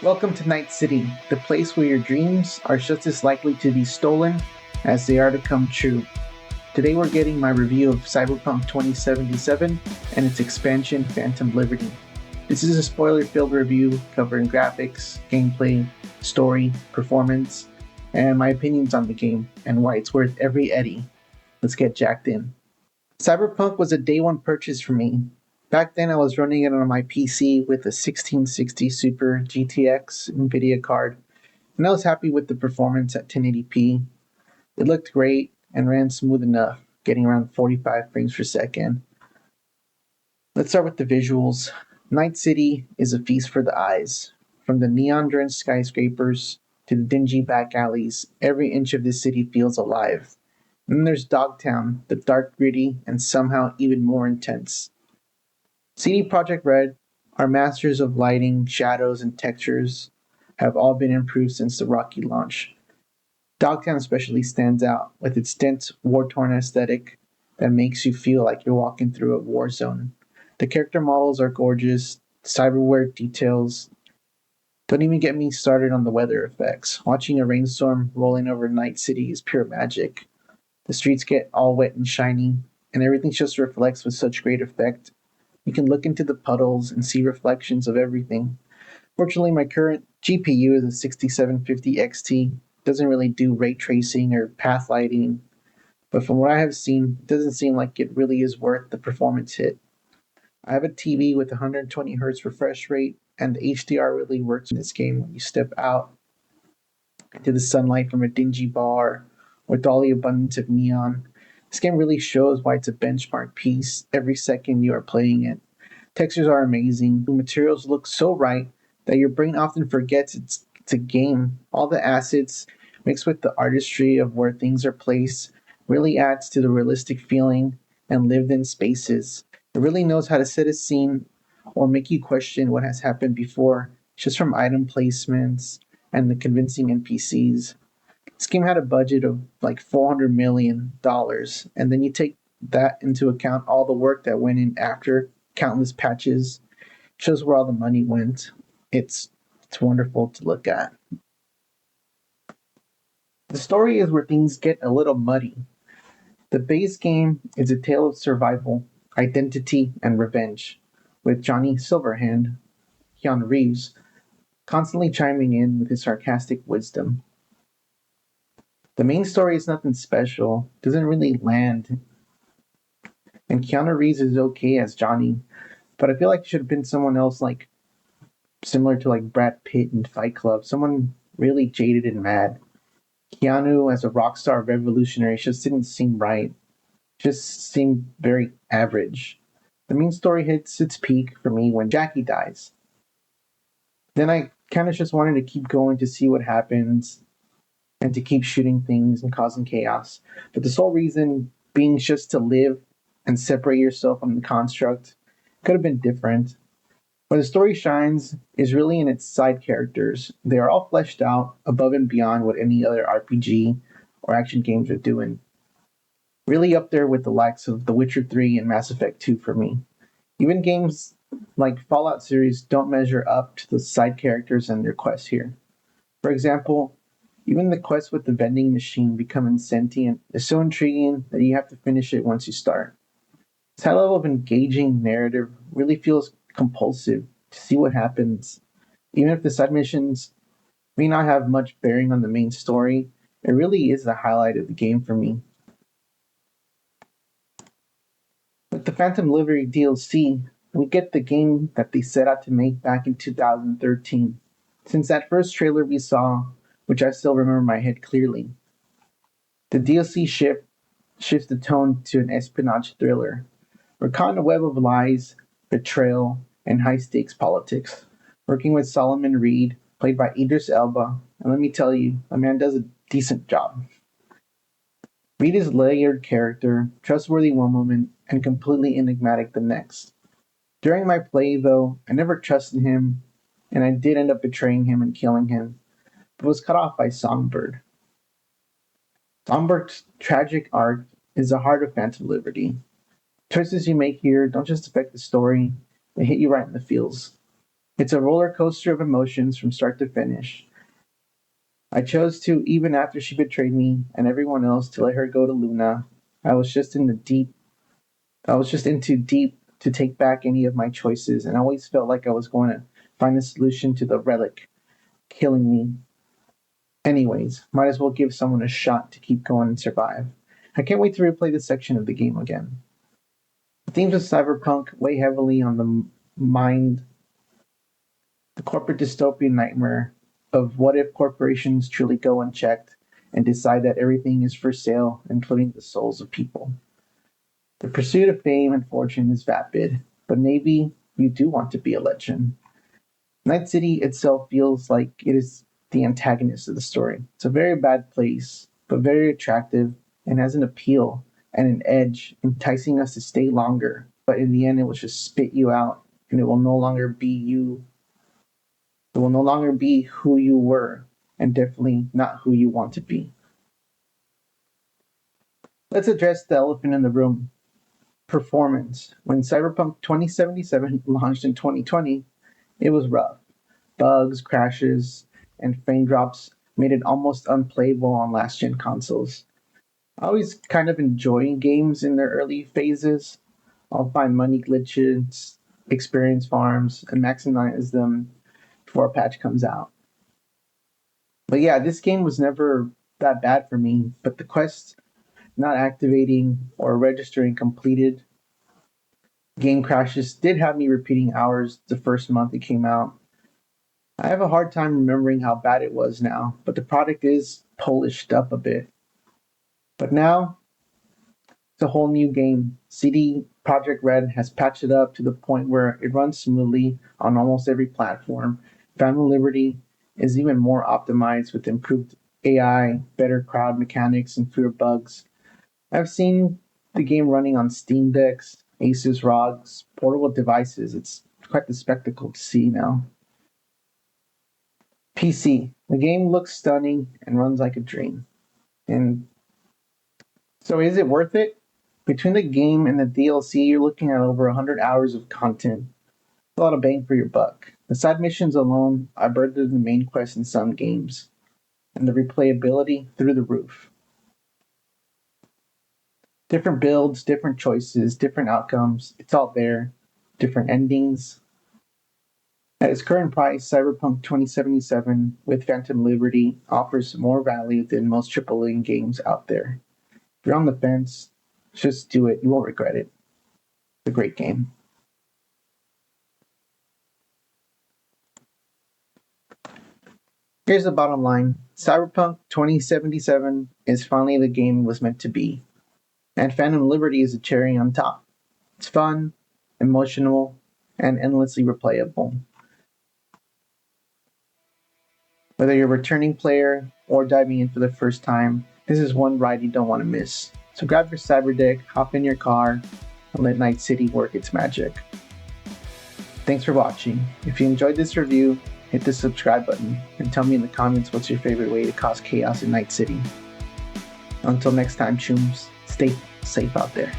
Welcome to Night City, the place where your dreams are just as likely to be stolen as they are to come true. Today we're getting my review of Cyberpunk 2077 and its expansion Phantom Liberty. This is a spoiler filled review covering graphics, gameplay, story, performance, and my opinions on the game and why it's worth every eddy. Let's get jacked in. Cyberpunk was a day one purchase for me. Back then, I was running it on my PC with a 1660 Super GTX NVIDIA card, and I was happy with the performance at 1080p. It looked great and ran smooth enough, getting around 45 frames per second. Let's start with the visuals. Night City is a feast for the eyes. From the neon drenched skyscrapers to the dingy back alleys, every inch of this city feels alive. And then there's Dogtown, the dark, gritty, and somehow even more intense. CD Projekt Red, our masters of lighting, shadows, and textures, have all been improved since the Rocky launch. Dogtown especially stands out with its dense, war-torn aesthetic that makes you feel like you're walking through a war zone. The character models are gorgeous, cyberware details. Don't even get me started on the weather effects. Watching a rainstorm rolling over Night City is pure magic. The streets get all wet and shiny, and everything just reflects with such great effect. You can look into the puddles and see reflections of everything. Fortunately, my current GPU is a 6750 XT. Doesn't really do ray tracing or path lighting, but from what I have seen, it doesn't seem like it really is worth the performance hit. I have a TV with 120 Hz refresh rate, and the HDR really works in this game when you step out into the sunlight from a dingy bar with all the abundance of neon. This game really shows why it's a benchmark piece every second you are playing it. Textures are amazing. The materials look so right that your brain often forgets it's a game. All the assets mixed with the artistry of where things are placed really adds to the realistic feeling and lived in spaces. It really knows how to set a scene or make you question what has happened before, just from item placements and the convincing NPCs. This game had a budget of like $400 million, and then you take that into account all the work that went in after countless patches, shows where all the money went. It's wonderful to look at. The story is where things get a little muddy. The base game is a tale of survival, identity, and revenge, with Johnny Silverhand, Keanu Reeves, constantly chiming in with his sarcastic wisdom. The main story is nothing special, doesn't really land, and Keanu Reeves is okay as Johnny, but I feel like it should have been someone else, like similar to like Brad Pitt in Fight Club, someone really jaded and mad. Keanu as a rock star revolutionary just didn't seem right. Just seemed very average. The main story hits its peak for me when Jackie dies. Then I kind of just wanted to keep going to see what happens and to keep shooting things and causing chaos. But the sole reason being just to live and separate yourself from the construct could have been different. Where the story shines is really in its side characters. They are all fleshed out above and beyond what any other RPG or action games are doing. Really up there with the likes of The Witcher 3 and Mass Effect 2 for me. Even games like Fallout series don't measure up to the side characters and their quests here. For example, even the quest with the vending machine becoming sentient is so intriguing that you have to finish it once you start. This high level of engaging narrative really feels compulsive to see what happens. Even if the side missions may not have much bearing on the main story, it really is the highlight of the game for me. With the Phantom Liberty DLC, we get the game that they set out to make back in 2013. Since that first trailer we saw, which I still remember in my head clearly, the DLC shifts the tone to an espionage thriller. We're caught in a web of lies, betrayal, and high stakes politics, working with Solomon Reed, played by Idris Elba, and let me tell you, the man does a decent job. Reed is a layered character, trustworthy one moment, and completely enigmatic the next. During my play, though, I never trusted him, and I did end up betraying him and killing him, but was cut off by Songbird. Songbird's tragic arc is the heart of Phantom Liberty. Choices you make here don't just affect the story, they hit you right in the feels. It's a roller coaster of emotions from start to finish. I chose to, even after she betrayed me and everyone else, to let her go to Luna. I was just in the deep I was just in too deep to take back any of my choices, and I always felt like I was going to find a solution to the relic killing me. Anyways, might as well give someone a shot to keep going and survive. I can't wait to replay this section of the game again. The themes of Cyberpunk weigh heavily on the mind, the corporate dystopian nightmare of what if corporations truly go unchecked and decide that everything is for sale, including the souls of people. The pursuit of fame and fortune is vapid, but maybe you do want to be a legend. Night City itself feels like it is the antagonist of the story. It's a very bad place, but very attractive and has an appeal and an edge, enticing us to stay longer. But in the end, it will just spit you out, and it will no longer be you. It will no longer be who you were, and definitely not who you want to be. Let's address the elephant in the room: performance. When Cyberpunk 2077 launched in 2020, it was rough. Bugs, crashes, and frame drops made it almost unplayable on last gen consoles. I always kind of enjoy games in their early phases. I'll find money glitches, experience farms, and maximize them before a patch comes out. But yeah, this game was never that bad for me, but the quest not activating or registering completed game crashes did have me repeating hours the first month it came out. I have a hard time remembering how bad it was now, but the product is polished up a bit. But now it's a whole new game. CD Projekt Red has patched it up to the point where it runs smoothly on almost every platform. Phantom Liberty is even more optimized with improved AI, better crowd mechanics, and fewer bugs. I've seen the game running on Steam Decks, Asus ROGs, portable devices. It's quite the spectacle to see now. PC. The game looks stunning and runs like a dream. And so is it worth it? Between the game and the DLC, you're looking at over 100 hours of content. A lot of bang for your buck. The side missions alone are better than the main quest in some games, and the replayability through the roof. Different builds, different choices, different outcomes. It's all there. Different endings. At its current price, Cyberpunk 2077 with Phantom Liberty offers more value than most AAA games out there. If you're on the fence, just do it. You won't regret it. It's a great game. Here's the bottom line: Cyberpunk 2077 is finally the game it was meant to be. And Phantom Liberty is a cherry on top. It's fun, emotional, and endlessly replayable. Whether you're a returning player or diving in for the first time, this is one ride you don't want to miss. So grab your cyber deck, hop in your car, and let Night City work its magic. Thanks for watching. If you enjoyed this review, hit the subscribe button and tell me in the comments what's your favorite way to cause chaos in Night City. Until next time, chooms, stay safe out there.